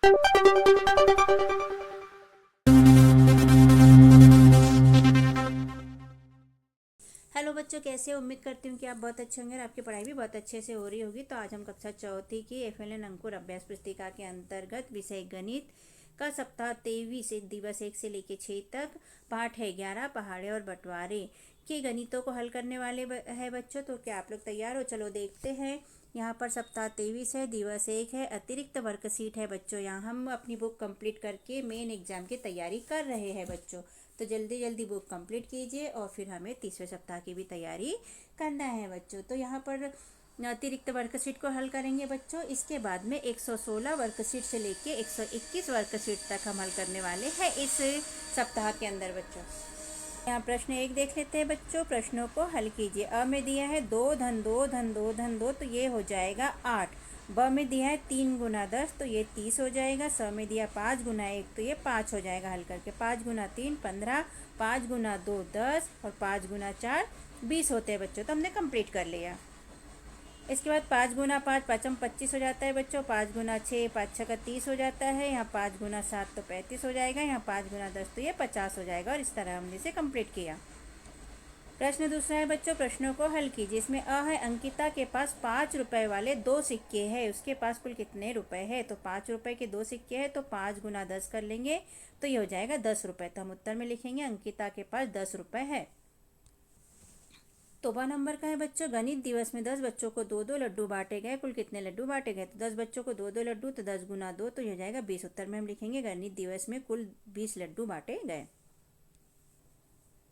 Hello बच्चों, कैसे हो? उम्मीद करती हूँ कि आप बहुत अच्छे होंगे और आपकी पढ़ाई भी बहुत अच्छे से हो रही होगी। तो आज हम कक्षा चौथी की FLN अंकुर अभ्यास पुस्तिका के अंतर्गत विषय गणित का सप्ताह 23 एक दिवस 1 से लेकर 6 तक पाठ है 11 पहाड़े और बंटवारे के गणितों को हल करने वाले है बच्चों। तो क्या आप लोग तैयार हो? चलो देखते हैं। यहाँ पर सप्ताह 23 है, दिवस 1 है, अतिरिक्त वर्कशीट है बच्चों। यहाँ हम अपनी बुक कंप्लीट करके मेन एग्जाम की तैयारी कर रहे हैं बच्चों। तो जल्दी जल्दी बुक कंप्लीट कीजिए और फिर हमें तीसरे सप्ताह की भी तैयारी करना है बच्चों। तो यहाँ पर अतिरिक्त वर्कशीट को हल करेंगे बच्चों। इसके बाद में 116 वर्कशीट से लेके 121 वर्कशीट तक हम हल करने वाले हैं इस सप्ताह के अंदर बच्चों। यहाँ प्रश्न 1 देख लेते हैं बच्चों। प्रश्नों को हल कीजिए। अ में दिया है 2 धन 2 धन 2 धन 2, तो ये हो जाएगा 8। ब में दिया है 3 गुना 10, तो ये 30 हो जाएगा। स में दिया 5 गुना 1, तो ये 5 हो जाएगा हल करके। 5 गुना 3 15, 5 गुना 2 10 और 5 गुना 4 20 होते हैं बच्चों। तो हमने कंप्लीट कर लिया। इसके बाद 5 गुना 5 पाँचम 25 हो जाता है बच्चों। 5 गुना 6 5 छः का 30 हो जाता है। यहाँ 5 गुना 7 तो 35 हो जाएगा। यहाँ 5 गुना 10 तो ये 50 हो जाएगा। और इस तरह हमने इसे कंप्लीट किया। प्रश्न दूसरा है बच्चों। प्रश्नों को हल कीजिए। इसमें अ है अंकिता के पास 5 रुपए वाले 2 सिक्के हैं। उसके पास कुल कितने रुपए हैं? तो 5 रुपए के 2 सिक्के हैं, तो 5 गुना 10 कर लेंगे तो ये हो जाएगा 10 रुपए। तो हम उत्तर में लिखेंगे अंकिता के पास 10 रुपए है। तो 1 नंबर का है बच्चों। गणित दिवस में 10 बच्चों को 2-2 लड्डू बांटे गए। कुल कितने लड्डू बांटे गए? तो 10 बच्चों को 2-2 लड्डू, तो 10 गुना 2 तो ये हो जाएगा 20। उत्तर में हम लिखेंगे गणित दिवस में कुल 20 लड्डू बांटे गए।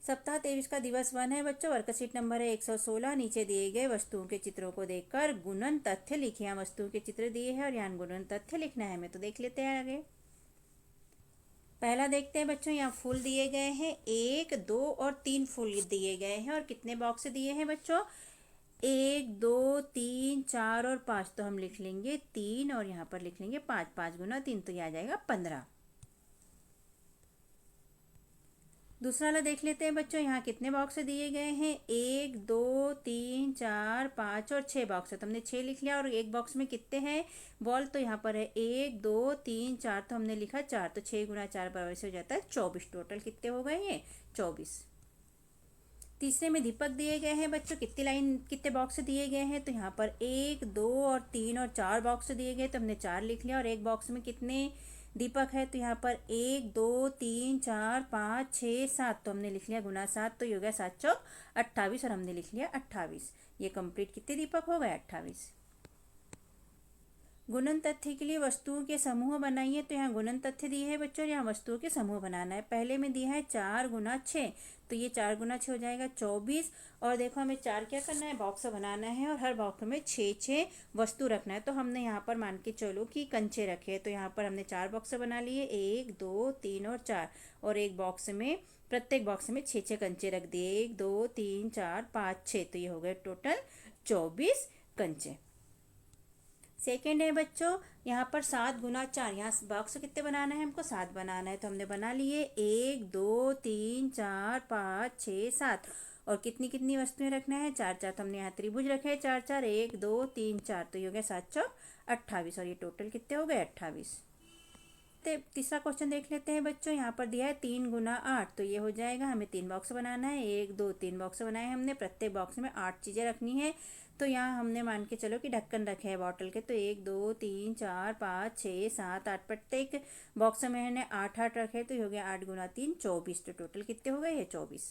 सप्ताह 23 का दिवस 1 है बच्चों। वर्कशीट नंबर है 116। नीचे दिए गए वस्तुओं के चित्रों को देखकर गुणन तथ्य लिखे। यहाँ वस्तुओं के चित्र दिए हैं और यहाँ गुणन तथ्य लिखना है हमें। तो देख लेते हैं आगे। पहला देखते हैं बच्चों। यहाँ फूल दिए गए हैं 1 2 और 3 फूल दिए गए हैं। और कितने बॉक्स दिए हैं बच्चों? 1 2 3 4 और 5। तो हम लिख लेंगे 3 और यहाँ पर लिख लेंगे 5। 5 गुना 3 तो ये आ जाएगा 15। दूसरा वाला देख लेते हैं बच्चों। यहाँ कितने बॉक्स दिए गए हैं? 1 2 3 4 5 और 6 बॉक्स है। तो हमने 6 लिख लिया। और एक बॉक्स में कितने हैं बॉल? तो यहाँ पर है 1 2 3 4, तो हमने लिखा 4। तो 6 गुना 4 बराबर से हो जाता है 24। टोटल कितने हो गए हैं? 24। तीसरे में दीपक दिए गए हैं बच्चों। कितनी लाइन कितने बॉक्स दिए गए हैं? तो यहाँ पर 1 2 और 3 और 4 बॉक्स दिए गए, तो हमने 4 लिख लिया। और एक बॉक्स में कितने दीपक है? तो यहाँ पर 1 2 3 4 5 6 7, तो हमने लिख लिया गुना 7, तो ये हो गया 7 चौक 28 और हमने लिख लिया 28। ये कंप्लीट कितने दीपक हो गए? 28। गुणन तथ्य के लिए वस्तुओं के समूह बनाइए। तो यहाँ गुणन तथ्य दिए है बच्चों, यहाँ वस्तुओं के समूह बनाना है। पहले में दिया है 4 गुना 6, तो ये 4 गुना 6 हो जाएगा 24। और देखो हमें 4 क्या करना है? बॉक्स बनाना है और हर बॉक्स में 6 वस्तु रखना है। तो हमने यहाँ पर मान के चलो कि कंचे रखे, तो यहाँ पर हमने 4 बॉक्स बना लिए, 1 2 3 और 4। और एक बॉक्स में प्रत्येक बॉक्स में 6 कंचे रख दिए, 1 2 3 4 5 6, तो ये हो गए टोटल 24 कंचे। सेकेंड है बच्चों। यहाँ पर 7 गुना 4, यहाँ बॉक्स कितने बनाना है? हमको 7 बनाना है। तो हमने बना लिए 1 2 3 4 5 6 7। और कितनी कितनी वस्तुएं रखना है? 4 4, तो हमने यहाँ त्रिभुज रखे हैं 4 4, 1 2 3 4, तो ये हो गया 7 चौक 28। और ये टोटल कितने हो गए? 28। तीसरा क्वेश्चन देख लेते हैं बच्चों। यहाँ पर दिया है 3 गुना 8, तो ये हो जाएगा, हमें 3 बॉक्स बनाना है, 1 2 3 बॉक्स बनाए हमने। प्रत्येक बॉक्स में 8 चीज़ें रखनी है। तो यहाँ हमने मान के चलो कि ढक्कन रखे हैं बॉटल के, तो 1 2 3 4 5 6 7 8, प्रत्येक बॉक्स में हमने 8 8 रखे, तो ये हो गया 8 गुना 3 24। तो टोटल कितने हो गए? ये 24।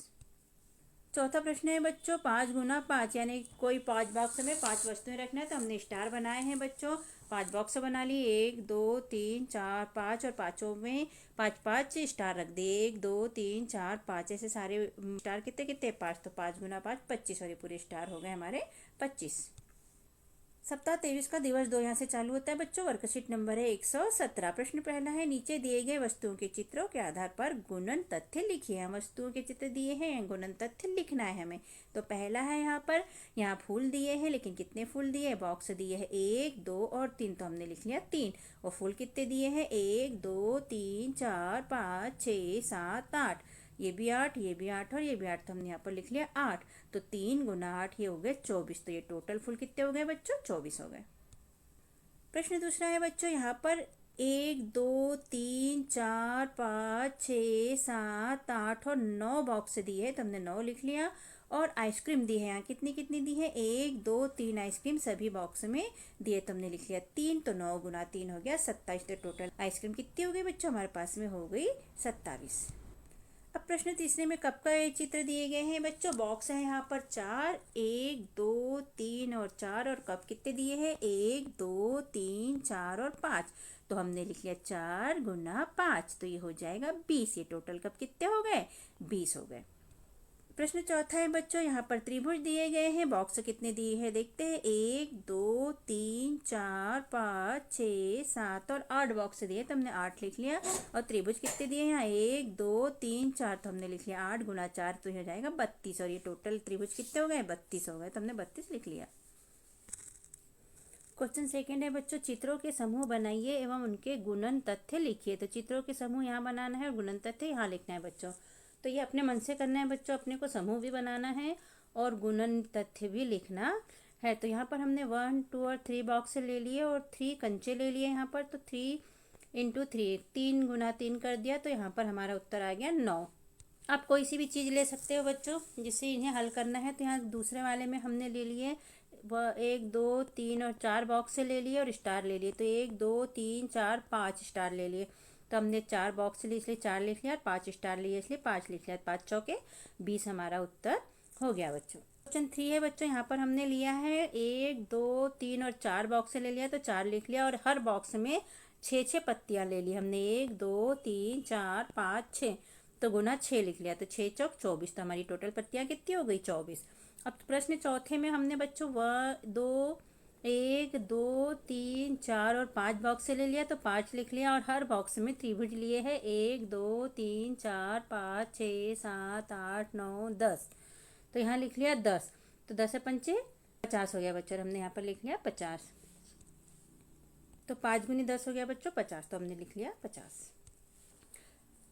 चौथा प्रश्न है बच्चों 5 गुना 5, यानी कोई 5 बॉक्स में 5 वस्तुएं रखना है। तो हमने स्टार बनाए हैं बच्चों। 5 बॉक्स बना लिए, 1 2 3 4 5, और पाँचों में 5 5 स्टार रख दिए, 1 2 3 4 5, ऐसे सारे स्टार कितने कितने? 5। तो 5 गुना 5 25, और ये पूरे स्टार हो गए हमारे 25। सप्ताह 23 का दिवस 2 यहाँ से चालू होता है बच्चों। वर्कशीट नंबर है 117। प्रश्न पहला है, नीचे दिए गए वस्तुओं के चित्रों के आधार पर गुणन तथ्य लिखिए। हम वस्तुओं के चित्र दिए हैं, गुणन तथ्य लिखना है हमें। तो पहला है यहाँ पर, यहाँ फूल दिए हैं, लेकिन कितने फूल दिए? बॉक्स दिए हैं 1 2 और 3, तो हमने लिख लिया 3। और फूल कितने दिए हैं? 1 2 3 4 5 6 7 8, ये भी 8, ये भी 8 और ये भी 8, तो हमने यहाँ पर लिख लिया 8। तो 3 गुना 8 ये हो गए 24। तो ये टोटल फुल कितने हो गए बच्चों? 24 हो गए। प्रश्न दूसरा है बच्चों। यहाँ पर 1 2 3 4 5 6 7 8 और 9 बॉक्स दिए है तो हमने 9 लिख लिया। और आइसक्रीम दी है, यहाँ कितनी कितनी दी है, 1 2 3 आइसक्रीम सभी बॉक्स में दिए तो हमने लिख लिया 3। तो 9 गुना 3 हो गया 27। तो टोटल आइसक्रीम कितनी हो गई बच्चों, हमारे पास में हो गई 27। अब प्रश्न तीसरे में कप का चित्र दिए गए हैं बच्चों। बॉक्स है यहाँ पर 4, 1 2 3 और 4। और कप कितने दिए हैं, 1 2 3 4 और 5। तो हमने लिख लिया 4 गुना 5, तो ये हो जाएगा 20। ये टोटल कप कितने हो गए, 20 हो गए। प्रश्न चौथा है बच्चों, यहाँ पर त्रिभुज दिए गए हैं। बॉक्स कितने दिए हैं देखते हैं, 1 2 3 4 5 6 7 और 8 बॉक्स दिए तो हमने 8 लिख लिया। और त्रिभुज कितने दिए हैं यहाँ, 1 2 3 4 तो हमने लिख लिया 8 गुना 4 तो हो जाएगा 32। और ये टोटल त्रिभुज कितने हो गए, 32 हो गए तो हमने 32 लिख लिया। क्वेश्चन सेकंड है बच्चों, चित्रों के समूह बनाइए एवं उनके गुणन तथ्य लिखिए। तो चित्रों के समूह यहाँ बनाना है और गुणन तथ्य यहाँ लिखना है बच्चों। तो ये अपने मन से करना है बच्चों, अपने को समूह भी बनाना है और गुणन तथ्य भी लिखना है। तो यहाँ पर हमने 1 2 और 3 बॉक्स ले लिए और 3 कंचे ले लिए यहाँ पर। तो 3 × 3 3 गुना 3 कर दिया तो यहाँ पर हमारा उत्तर आ गया 9। आप कोई सी भी चीज़ ले सकते हो बच्चों जिससे इन्हें हल करना है। तो यहाँ दूसरे वाले में हमने ले लिए 1 2 3 और 4 बॉक्स से ले लिए और स्टार ले लिए। तो 1 2 3 4 5 स्टार ले लिए। तो हमने 4 बॉक्स लिए इसलिए 4 लिख लिया और 5 स्टार लिए इसलिए 5 लिख लिया। 5 चौके 20 हमारा उत्तर हो गया बच्चों। क्वेश्चन 3 है बच्चों, यहाँ पर हमने लिया है 1 2 3 और 4 बॉक्स से ले लिया तो 4 लिख लिया। और हर बॉक्स में 6 पत्तियाँ ले ली हमने, 1 2 3 4 5 6 तो गुना 6 लिख लिया। तो 6 चौक 24 तो हमारी टोटल पत्तियाँ कितनी हो गई, 24। अब प्रश्न चौथे में हमने बच्चों 1 2 3 4 और 5 बॉक्स से ले लिया तो 5 लिख लिया। और हर बॉक्स में त्रिभुज लिए है 1 2 3 4 5 6 7 8 9 10। तो यहाँ लिख लिया 10। तो 10 से 5 50 हो गया बच्चों, हमने यहाँ पर लिख लिया 50। तो 5 गुनी 10 हो गया बच्चों 50, तो हमने लिख लिया 50।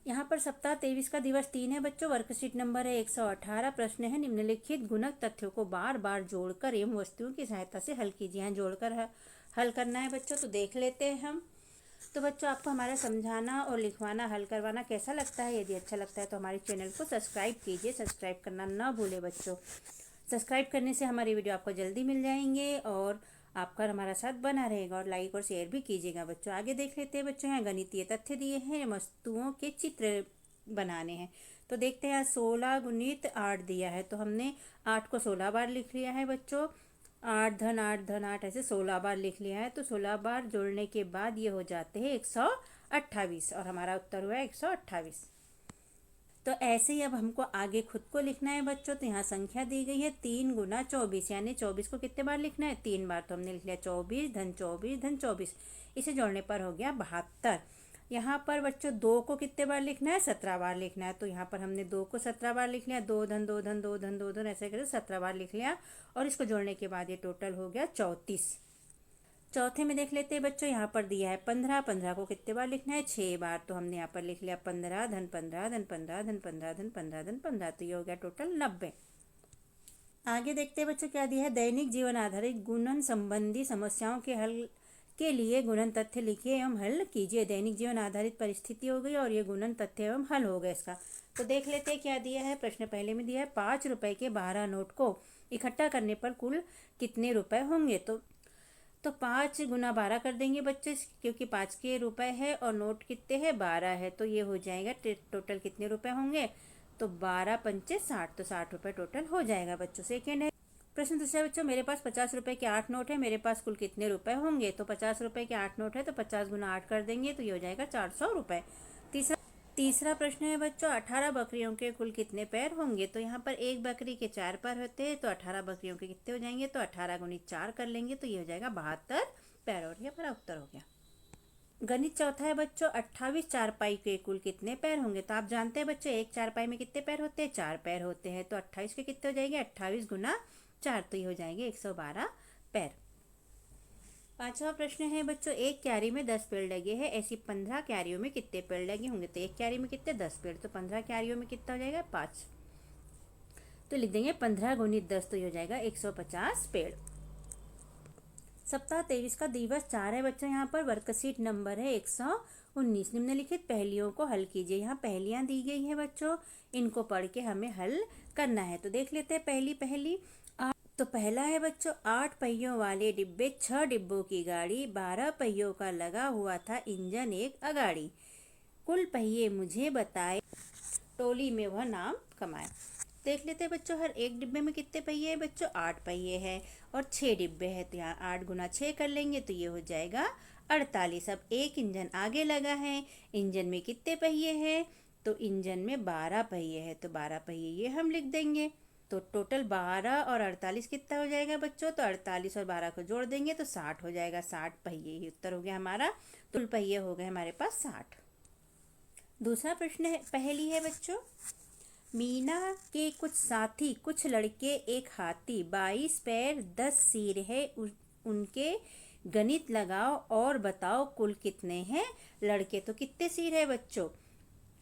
यहाँ पर सप्ताह 23 का दिवस 3 है बच्चों। वर्कशीट नंबर है 118। प्रश्न है, निम्नलिखित गुणक तथ्यों को बार बार जोड़कर एवं वस्तुओं की सहायता से हल कीजिए। यहाँ जोड़कर हल करना है बच्चों, तो देख लेते हैं हम। तो बच्चों आपको हमारा समझाना और लिखवाना हल करवाना कैसा लगता है, यदि अच्छा लगता है तो हमारे चैनल को सब्सक्राइब कीजिए। सब्सक्राइब करना ना भूले बच्चों। सब्सक्राइब करने से हमारी वीडियो आपको जल्दी मिल जाएंगे और आपका हमारा साथ बना रहेगा। और लाइक और शेयर भी कीजिएगा बच्चों। आगे देख लेते हैं बच्चों, यहाँ गणितीय तथ्य दिए हैं, वस्तुओं के चित्र बनाने हैं। तो देखते हैं, 16 गुणित 8 दिया है तो हमने 8 को 16 बार लिख लिया है बच्चों। 8 धन 8 धन 8 ऐसे 16 बार लिख लिया है। तो 16 बार जोड़ने के बाद ये हो जाते हैं 128 और हमारा उत्तर हुआ है 128। तो ऐसे ही अब हमको आगे खुद को लिखना है बच्चों। तो यहाँ संख्या दी गई है 3 गुना 24, यानी 24 को कितने बार लिखना है, 3 बार। तो हमने लिख लिया 24 धन 24 धन 24। इसे जोड़ने पर हो गया 72। यहाँ पर बच्चों 2 को कितने बार लिखना है, 17 बार लिखना है। तो यहाँ पर हमने 2 को 17 बार लिख लिया, 2 धन 2 धन 2 धन 2 धन ऐसे करके 17 बार लिख लिया। और इसको जोड़ने के बाद ये टोटल हो गया 34। चौथे में देख लेते हैं बच्चों, यहाँ पर दिया है 15। 15 को कितने बार लिखना है, 6 बार। तो हमने यहाँ पर लिख लिया 15 धन 15 धन 15 धन 15 धन 15 धन 15। तो ये हो गया टोटल 90। आगे देखते हैं बच्चों क्या दिया है, दैनिक जीवन आधारित गुणन संबंधी समस्याओं के हल के लिए गुणन तथ्य लिखिए एवं हल कीजिए। दैनिक जीवन आधारित परिस्थिति हो गई और ये गुणन तथ्य एवं हल हो गया इसका। तो देख लेते हैं क्या दिया है। प्रश्न पहले में दिया है 5 रुपए के 12 नोट को इकट्ठा करने पर कुल कितने रुपए होंगे। तो 5 गुना 12 कर देंगे बच्चे, क्योंकि 5 के रुपए है और नोट कितने हैं, 12 है। तो ये हो जाएगा टोटल कितने रुपए होंगे, तो 12 पंचे 60, तो 60 रुपए टोटल हो जाएगा बच्चों। सेकेंड है प्रश्न दूसरा बच्चों, मेरे पास 50 रुपए के 8 नोट है, मेरे पास कुल कितने रुपए होंगे। तो 50 रुपए के 8 नोट है तो 50 गुना 8 कर देंगे तो ये हो जाएगा 400 रुपए। तीसरा प्रश्न है बच्चों, 18 बकरियों के कुल कितने पैर होंगे। तो यहाँ पर एक बकरी के 4 पैर होते हैं तो 18 बकरियों के कितने हो जाएंगे, तो 18 गुणित 4 कर लेंगे तो ये हो जाएगा 72 पैर। और ये हमारा उत्तर हो गया। गणित चौथा है बच्चों, 28 चारपाई के कुल कितने पैर होंगे। तो आप जानते हैं बच्चों एक चारपाई में कितने पैर होते हैं, 4 पैर होते हैं। तो 28 के कितने हो जाएंगे, 28 गुना 4 तो ये हो जाएंगे 112 पैर। पांचवा प्रश्न है बच्चों, एक क्यारी में 10 पेड़ लगे हैं, ऐसी 15 क्यारियों में कितने पेड़ लगे होंगे। तो एक क्यारी में कितने, 10 पेड़। तो 15 क्यारियों में कितना हो जाएगा, 5। तो लिख देंगे 15 गुणित 10 तो ये हो जाएगा 150 पेड़। सप्ताह 23 का दिवस 4 है बच्चों। यहाँ पर वर्कशीट नंबर है 119। निम्नलिखित पहेलियों को हल कीजिए। यहाँ पहेलियाँ दी गई है बच्चों, इनको पढ़ के हमें हल करना है। तो देख लेते हैं पहली पहेली। तो पहला है बच्चों, 8 पहियों वाले डिब्बे, 6 डिब्बों की गाड़ी, 12 पहियों का लगा हुआ था इंजन एक अगाड़ी, कुल पहिए मुझे बताए, टोली में वह नाम कमाए। देख लेते हैं बच्चों, हर एक डिब्बे में कितने पहिए हैं बच्चों? 8 पहिए हैं और 6 डिब्बे हैं। तो यहाँ 8 गुना 6 कर लेंगे तो ये हो जाएगा 48। अब एक इंजन आगे लगा है, इंजन में कितने पहिए हैं? तो इंजन में 12 पहिए हैं, तो 12 पहिए ये हम लिख देंगे। तो टोटल 12 और 48 कितना हो जाएगा बच्चों? तो 48 और 12 को जोड़ देंगे तो 60 हो जाएगा। 60 पहिए ही उत्तर हो गया हमारा। कुल पहिए हो गए हमारे पास 60। दूसरा प्रश्न है, पहेली है बच्चों, मीना के कुछ साथी, कुछ लड़के एक हाथी, 22 पैर 10 सिर है उनके, गणित लगाओ और बताओ कुल कितने हैं लड़के। तो कितने सिर है बच्चों?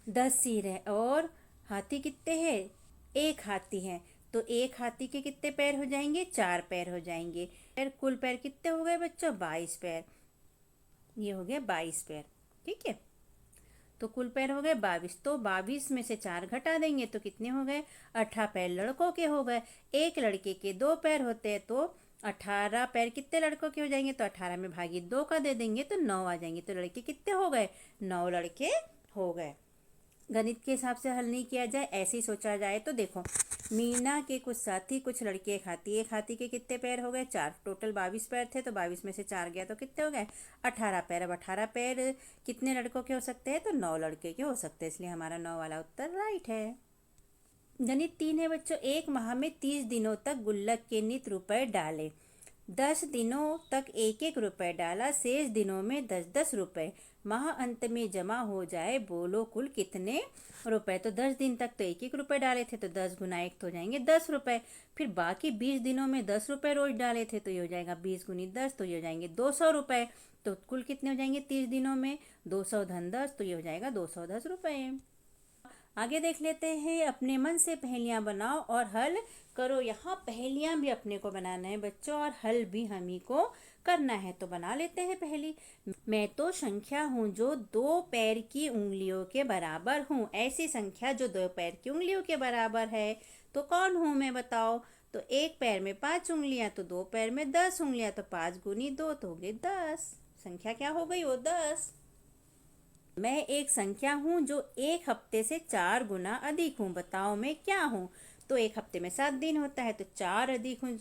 10 सिर है। और हाथी कितने हैं? एक हाथी है। तो एक हाथी के कितने पैर हो जाएंगे? 4 पैर हो जाएंगे। कुल पैर कितने हो गए बच्चों? 22 पैर। ये हो गया 22 पैर। ठीक है, तो कुल पैर हो गए 22। तो 22 में से 4 घटा देंगे तो कितने हो गए? 18 पैर लड़कों के हो गए। एक लड़के के 2 पैर होते हैं, तो 18 पैर कितने लड़कों के हो जाएंगे? तो 18 में भागी 2 का दे देंगे तो 9 आ जाएंगे। तो लड़के कितने हो गए? 9 लड़के हो गए। गणित के हिसाब से हल नहीं किया जाए, ऐसे ही सोचा जाए तो देखो, मीना के कुछ साथी, कुछ लड़के एक हाथी के कितने पैर हो गए? 4। टोटल 22 पैर थे, तो 22 में से 4 गया तो कितने हो गए? 18 पैर। अब 18 पैर कितने लड़कों के हो सकते हैं? तो 9 लड़के के हो सकते हैं, इसलिए हमारा 9 वाला उत्तर राइट है। गणित 3 है बच्चों, एक माह में 30 दिनों तक गुल्लक के नित रुपए डाले, 10 दिनों तक 1-1 रुपए डाला, शेष दिनों में 10-10 रुपए, माह अंत में जमा हो जाए, बोलो कुल कितने रुपए। तो 10 दिन तक तो 1-1 रुपए डाले थे, तो 10 गुना 1 तो हो जाएंगे 10 रुपए। फिर बाकी 20 दिनों में 10 रुपए रोज डाले थे, तो ये हो जाएगा 20 गुनी 10, तो ये हो जाएंगे 200 रुपए। तो कुल कितने हो जाएंगे 30 दिनों में? 200 धन 10, तो ये हो जाएगा 210 रुपए। आगे देख लेते हैं, अपने मन से पहेलियां बनाओ और हल करो। यहाँ पहेलियां भी अपने को बनाना है बच्चों और हल भी हम ही को करना है। तो बना लेते हैं पहेली। मैं तो संख्या हूँ जो 2 पैर की उंगलियों के बराबर हूँ। ऐसी संख्या जो 2 पैर की उंगलियों के बराबर है तो कौन हूँ मैं, बताओ। तो एक पैर में 5 उंगलियां, तो 2 पैर में 10 उंगलियां, तो 5 गुनी 2 तो हो गए 10। संख्या क्या हो गई? वो 10। मैं एक संख्या हूँ जो एक हफ्ते से 4 गुना अधिक हूँ, बताओ मैं क्या हूँ। तो एक हफ्ते में 7 दिन होता है, तो 4 अधिक हूँ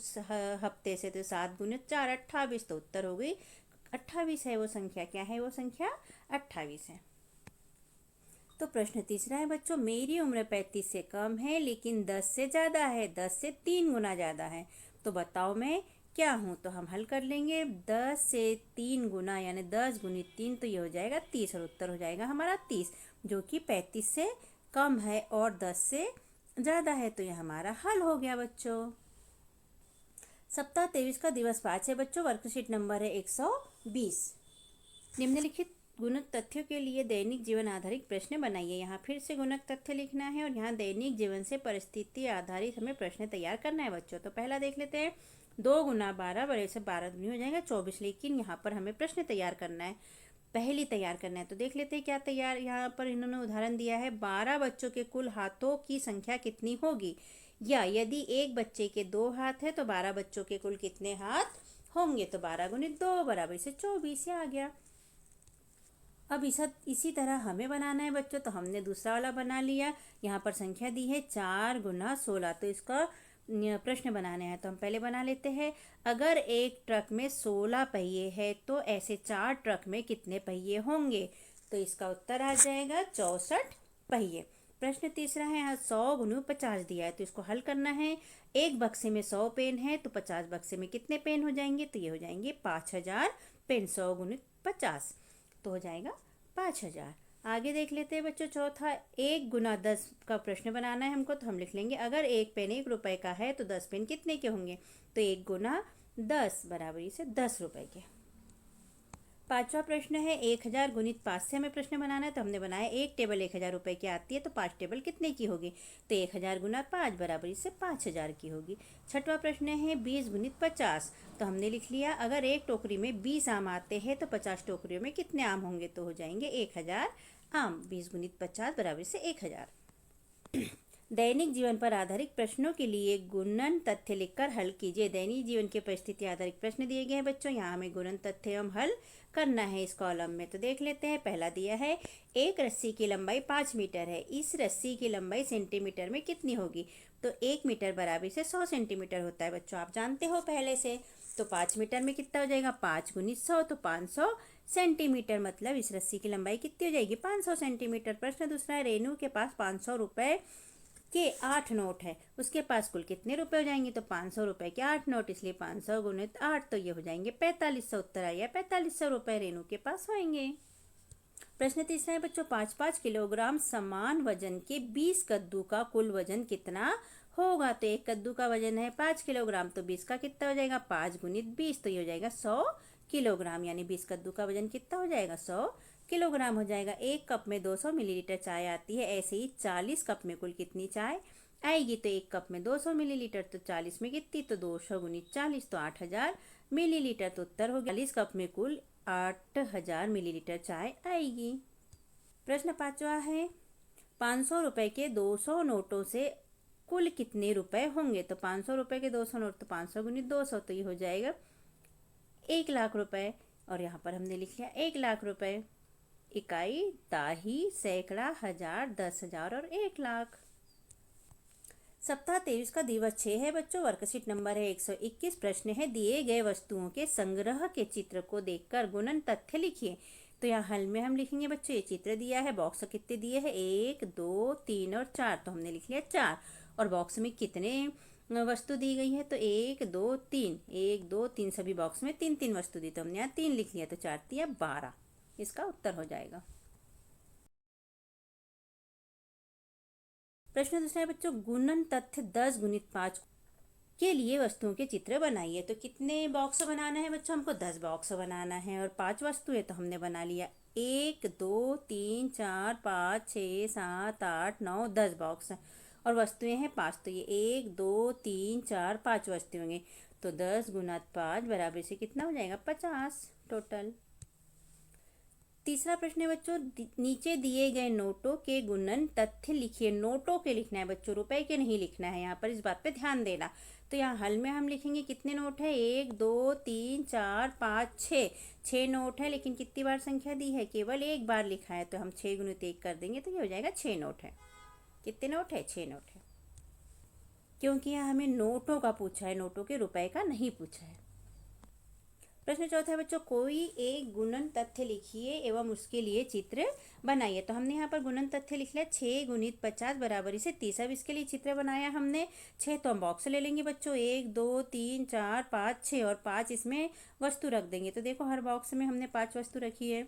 हफ्ते से, तो 7 गुने 4 28। तो उत्तर हो गई 28 है वो संख्या। क्या है वो संख्या? 28 है। तो प्रश्न तीसरा है बच्चों, मेरी उम्र 35 से कम है लेकिन 10 से ज़्यादा है, 10 से 3 गुना ज़्यादा है, तो बताओ मैं क्या हूँ। तो हम हल कर लेंगे, 10 से 3 गुना यानी 10 गुनी 3, तो ये हो जाएगा 30 और उत्तर हो जाएगा हमारा 30, जो कि 35 से कम है और 10 से ज़्यादा है। तो ये हमारा हल हो गया बच्चों। सप्ताह 23 का दिवस 5 है बच्चों। वर्कशीट नंबर है 120। निम्नलिखित गुणक तथ्यों के लिए दैनिक जीवन आधारित प्रश्न बनाइए। यहाँ फिर से गुणक तथ्य लिखना है और यहाँ दैनिक जीवन से परिस्थिति आधारित हमें प्रश्न तैयार करना है बच्चों। तो पहला देख लेते हैं, 2 गुना 12 बड़े से 12 दूनी हो जाएगा 24, लेकिन यहाँ पर हमें प्रश्न तैयार करना है, पहली तैयार करना है। तो देख लेते हैं क्या तैयार, यहाँ पर इन्होंने उदाहरण दिया है, 12 बच्चों के कुल हाथों की संख्या कितनी होगी, या यदि एक बच्चे के 2 हाथ है तो 12 बच्चों के कुल कितने हाथ होंगे। तो 12 गुनी 2 बराबर से 24 आ गया। अब इसी तरह हमें बनाना है बच्चों। तो हमने दूसरा वाला बना लिया। यहाँ पर संख्या दी है 4 गुना 16, तो इसका प्रश्न बनाने हैं। तो हम पहले बना लेते हैं, अगर एक ट्रक में 16 पहिए है तो ऐसे 4 ट्रक में कितने पहिए होंगे। तो इसका उत्तर आ जाएगा 64 पहिए। प्रश्न तीसरा है, यहाँ 100 गुना 50 दिया है, तो इसको हल करना है। एक बक्से में 100 पेन है तो 50 बक्से में कितने पेन हो जाएंगे। तो ये हो जाएंगे 5000 पेन। 100 गुना 50 तो हो जाएगा 5000। आगे देख लेते हैं बच्चों, चौथा, 1 गुना 10 का प्रश्न बनाना है हमको। तो हम लिख लेंगे, अगर एक पेन 1 रुपए का है तो 10 पेन कितने के होंगे। तो 1 गुना 10 बराबरी से 10 रुपए के। पांचवा प्रश्न है 1000 गुणित 5 से हमें प्रश्न बनाना है। तो हमने बनाया एक टेबल 1000 रुपए की आती है, तो 5 टेबल कितने की होगी? तो 1000 गुना 5 बराबर इससे 5000 की होगी। छठवां प्रश्न है 20 गुणित 50। तो हमने लिख लिया अगर एक टोकरी में 20 आम आते हैं तो 50 टोकरियों में कितने आम होंगे? तो हो जाएंगे 1000 आम। 20 गुणित 50 बराबर से 1000। दैनिक जीवन पर आधारित प्रश्नों के लिए गुणन तथ्य लिखकर हल कीजिए। दैनिक जीवन के परिस्थिति आधारित प्रश्न दिए गए हैं बच्चों, यहाँ हमें गुणन तथ्य एवं हल करना है इस कॉलम में। तो देख लेते हैं। पहला दिया है एक रस्सी की लंबाई 5 मीटर है, इस रस्सी की लंबाई सेंटीमीटर में कितनी होगी? तो 1 मीटर बराबर से 100 सेंटीमीटर होता है बच्चों, आप जानते हो पहले से। तो 5 मीटर में कितना हो जाएगा? 5 गुणित 100, तो 500 सेंटीमीटर। मतलब इस रस्सी की लंबाई कितनी हो जाएगी? 500 सेंटीमीटर। प्रश्न दूसरा है रेनू के पास 500 रुपए के 8 नोट है, उसके पास कुल कितने रुपए हो जाएंगे? तो 500 रुपए के 8 नोट, इसलिए 500 गुणित 8, तो ये हो जाएंगे 4500। उत्तर आइए 4500 रुपए रेनू के पास होंगे। प्रश्न तीसरा है बच्चों 5-5 किलोग्राम समान वजन के 20 कद्दू का कुल वजन कितना होगा? तो एक कद्दू का वजन है 5 किलोग्राम, तो 20 का कितना हो जाएगा? 5 गुणित 20, तो ये हो जाएगा 100 किलोग्राम। यानी 20 कद्दू का वजन कितना हो जाएगा? 100 किलोग्राम हो जाएगा। एक कप में 200 मिलीलीटर चाय आती है, ऐसे ही 40 कप में कुल कितनी चाय आएगी? तो एक कप में 200 मिलीलीटर, तो 40 में कितनी? तो 200 गुणित 40, तो 8000 मिलीलीटर। तो उत्तर हो गया 40 कप में कुल 8000 मिलीलीटर चाय आएगी। प्रश्न पांचवा है 500 रुपए के 200 नोटों से कुल कितने रुपए होंगे? तो 500 रुपए के 200 नोट, तो 500 गुणित 200, तो ये हो जाएगा 1,00,000 रुपए। और यहाँ पर हमने लिख लिया 1,00,000 रुपए। इकाई, दाही, सैकड़ा, हजार, 10,000 और 1,00,000। सप्ताह 23 का दिवस 6 है बच्चों। वर्कशीट नंबर है 121। प्रश्न है दिए गए वस्तुओं के संग्रह के चित्र को देखकर गुणन तथ्य लिखिए। तो यहाँ हल में हम लिखेंगे बच्चों, ये चित्र दिया है, बॉक्स कितने दिए हैं? 1 2 3 और 4, तो हमने लिख लिया 4। और बॉक्स में कितने वस्तु दी गई है? तो 1 2 3, 1 2 3, सभी बॉक्स में 3 वस्तु दी, तो हमने यहाँ 3 लिख लिया, तो 4 तिया 12 इसका उत्तर हो जाएगा। प्रश्न दूसरा है बच्चों गुणन तथ्य 10 गुणित 5 के लिए वस्तुओं के चित्र बनाइए। तो कितने बॉक्स बनाना है बच्चों? हमको 10 बॉक्स बनाना है और 5 वस्तुएं, तो हमने बना लिया 1 2 3 4 5 6 7 8 9 10 बॉक्स। और वस्तुएं हैं 5, तो ये 1 2 3 4 5 वस्तुएं होंगे। तो 10 गुना 5 बराबर से कितना हो जाएगा? 50 टोटल। तीसरा प्रश्न है बच्चों नीचे दिए गए नोटों के गुणन तथ्य लिखिए। नोटों के लिखना है बच्चों, रुपए के नहीं लिखना है, यहाँ पर इस बात पे ध्यान देना। तो यहाँ हल में हम लिखेंगे कितने नोट है? 1 2 3 4 5 6, 6 नोट है, लेकिन कितनी बार संख्या दी है? केवल एक बार लिखा है, तो हम 6 गुणित 1 कर देंगे, तो ये हो जाएगा 6 नोट है। कितने नोट है? 6 नोट है, क्योंकि यहाँ हमें नोटों का पूछा है, नोटों के रुपए का नहीं पूछा है। प्रश्न चौथा है बच्चों कोई एक गुणन तथ्य लिखिए एवं उसके लिए चित्र बनाइए। तो हमने यहाँ पर गुणन तथ्य लिख लिया 6 गुणित 50 बराबर से 30। अब इसके लिए चित्र बनाया हमने 6, तो हम बॉक्स ले लेंगे बच्चों, 1 2 3 4 5 6 और 5 इसमें वस्तु रख देंगे। तो देखो हर बॉक्स में हमने 5 वस्तु रखी है,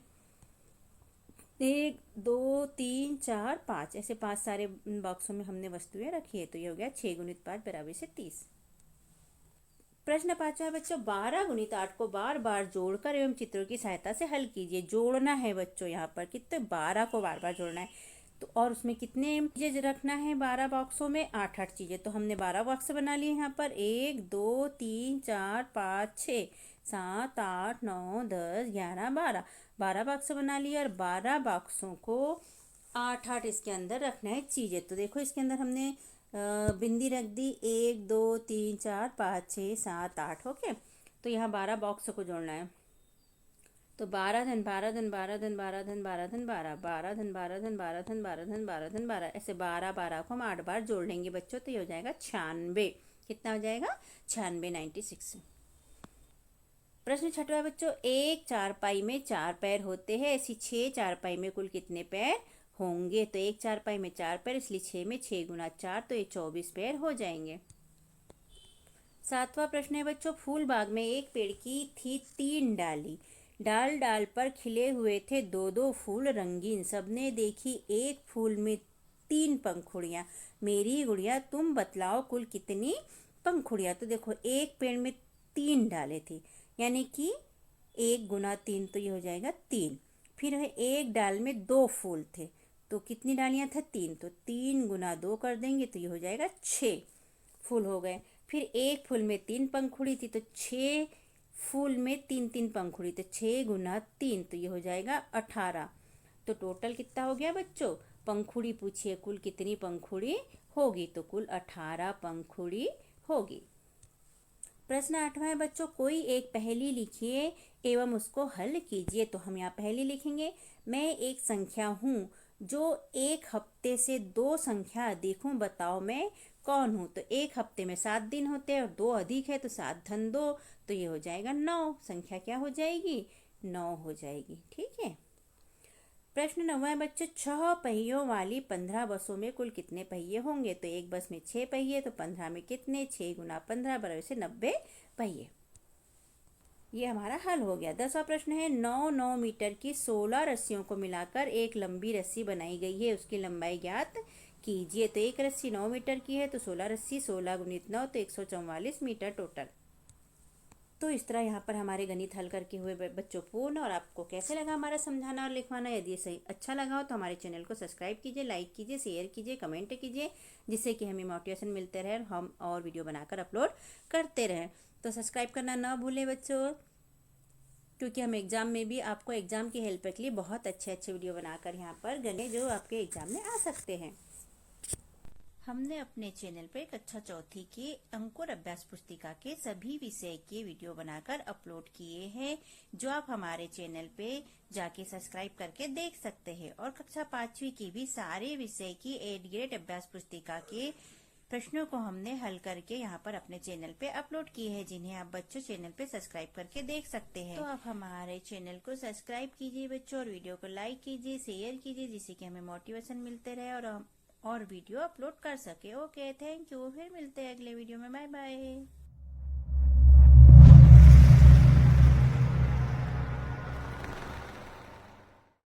1 2 3 4 5, ऐसे 5 सारे बॉक्सों में हमने वस्तुएं रखी है। तो ये हो गया 6 गुणित 5 बराबर से 30। प्रश्न पांचवा है बच्चों 12 गुणित 8 को बार बार जोड़कर एवं चित्रों की सहायता से हल कीजिए। जोड़ना है बच्चों, यहाँ पर कितने 12 को बार बार जोड़ना है, तो और उसमें कितने चीजें रखना है? 12 बॉक्सों में 8 चीजें। तो हमने 12 बॉक्स बना लिए यहाँ पर, 1 2 3 4 5 6 7 8 9 10 11 12, 12 बॉक्स बना लिए। और 12 बॉक्सों को 8 इसके अंदर रखना है चीजें। तो देखो इसके अंदर हमने बिंदी रख दी, 1 2 3 4 5 6 7 8। ओके, तो यहाँ 12 बॉक्स को जोड़ना है। तो 12 धन 12 धन 12 धन 12 धन 12 धन 12, 12 धन 12 धन 12 धन 12 धन 12 धन 12, ऐसे 12 को हम 8 बार जोड़ लेंगे बच्चों, तो ये हो जाएगा 96। कितना हो जाएगा? 96, 96। प्रश्न छठवा है बच्चों एक चारपाई में 4 पैर होते हैं, ऐसी 6 चारपाई में कुल कितने पैर होंगे? तो एक चारपाई में 4 पैर, इसलिए 6 में 6 गुना 4, तो ये 24 पैर हो जाएंगे। सातवां प्रश्न है बच्चों फूल बाग में एक पेड़ की थी 3 डाली, डाल डाल पर खिले हुए थे 2 फूल रंगीन, सबने देखी एक फूल में 3 पंखुड़ियाँ, मेरी गुड़िया तुम बतलाओ कुल कितनी पंखुड़ियाँ? तो देखो एक पेड़ में 3 डाले थे, यानी कि 1 गुना 3 तो ये हो जाएगा 3। फिर है एक डाल में 2 फूल थे, तो कितनी डालियां था? 3, तो 3 गुना 2 कर देंगे तो ये हो जाएगा 6 फूल हो गए। फिर एक फूल में 3 पंखुड़ी थी, तो 6 फूल में 3 पंखुड़ी, तो 6 गुना 3 तो ये हो जाएगा 18। तो टोटल कितना हो गया बच्चों? पंखुड़ी पूछिए कुल कितनी पंखुड़ी होगी, तो कुल 18 पंखुड़ी होगी। प्रश्न 8वां है बच्चों, कोई एक पहेली लिखिए एवं उसको हल कीजिए। तो हम यहाँ पहेली लिखेंगे, मैं एक संख्या हूँ जो एक हफ्ते से 2 संख्या अधिक हूँ, बताओ मैं कौन हूँ। तो एक हफ्ते में 7 दिन होते हैं और 2 अधिक है, तो 7 धन 2, तो ये हो जाएगा 9। संख्या क्या हो जाएगी? 9 हो जाएगी। ठीक है। प्रश्न 9वां है बच्चों, 6 पहियों वाली 15 बसों में कुल कितने पहिए होंगे। तो एक बस में 6 पहिए, तो 15 में कितने? 6 गुना 15 बराबर से 90 पहिए। ये हमारा हल हो गया। 10वां प्रश्न है, 9 मीटर की 16 रस्सियों को मिलाकर एक लंबी रस्सी बनाई गई है, उसकी लंबाई ज्ञात कीजिए। तो एक रस्सी 9 मीटर की है, तो 16 रस्सी 16 गुणित 9 तो 144 मीटर टोटल। तो इस तरह यहाँ पर हमारे गणित हल करके हुए बच्चों पूर्ण। और आपको कैसे लगा हमारा समझाना और लिखवाना? यदि सही अच्छा लगा हो तो हमारे चैनल को सब्सक्राइब कीजिए, लाइक कीजिए, शेयर कीजिए, कमेंट कीजिए, जिससे कि हमें मोटिवेशन मिलते रहे और हम और वीडियो बनाकर अपलोड करते रहें। तो सब्सक्राइब करना ना भूलें बच्चों, क्योंकि हम एग्ज़ाम में भी आपको एग्ज़ाम की हेल्प के लिए बहुत अच्छे अच्छे वीडियो बनाकर यहाँ पर गने जो आपके एग्ज़ाम में आ सकते हैं। हमने अपने चैनल पर कक्षा चौथी के अंकुर अभ्यास पुस्तिका के सभी विषय के वीडियो बनाकर अपलोड किए हैं, जो आप हमारे चैनल पे जाके सब्सक्राइब करके देख सकते हैं। और कक्षा 5वीं की भी सारे विषय की A ग्रेड अभ्यास पुस्तिका के प्रश्नों को हमने हल करके यहाँ पर अपने चैनल पे अपलोड किए हैं, जिन्हें आप बच्चों चैनल पे सब्सक्राइब करके देख सकते हैं। तो आप हमारे चैनल को सब्सक्राइब कीजिए बच्चों, और वीडियो को लाइक कीजिए, शेयर कीजिए, जिससे कि हमें मोटिवेशन मिलते रहे और हम और वीडियो अपलोड कर सके। Okay, thank you. फिर मिलते हैं अगले वीडियो में। Bye bye.